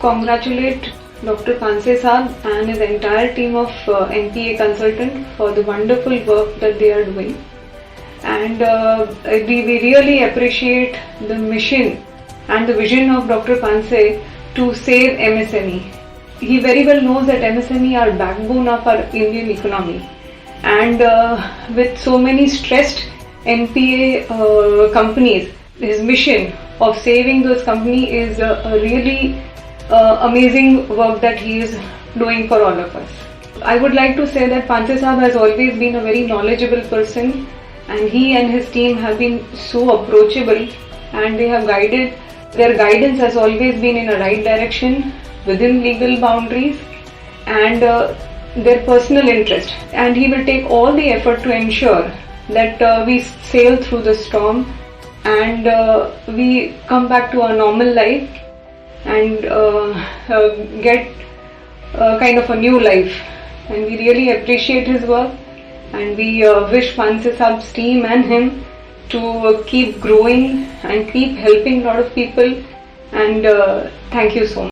Congratulate Dr. Paanse Saab and his entire team of NPA Consultant for the wonderful work that they are doing. And we really appreciate the mission and the vision of Dr. Paanse to save MSME. He very well knows that MSME are backbone of our Indian economy. And with so many stressed NPA companies, his mission of saving those companies is a really amazing work that he is doing for all of us. I would like to say that Paanse Saab has always been a very knowledgeable person, and he and his team have been so approachable, and they have guided. Their guidance has always been in a right direction within legal boundaries and their personal interest. And he will take all the effort to ensure that we sail through the storm and we come back to our normal life and get kind of a new life. And we really appreciate his work, and we wish Paanse Saab's team and him to keep growing and keep helping a lot of people, and thank you so much.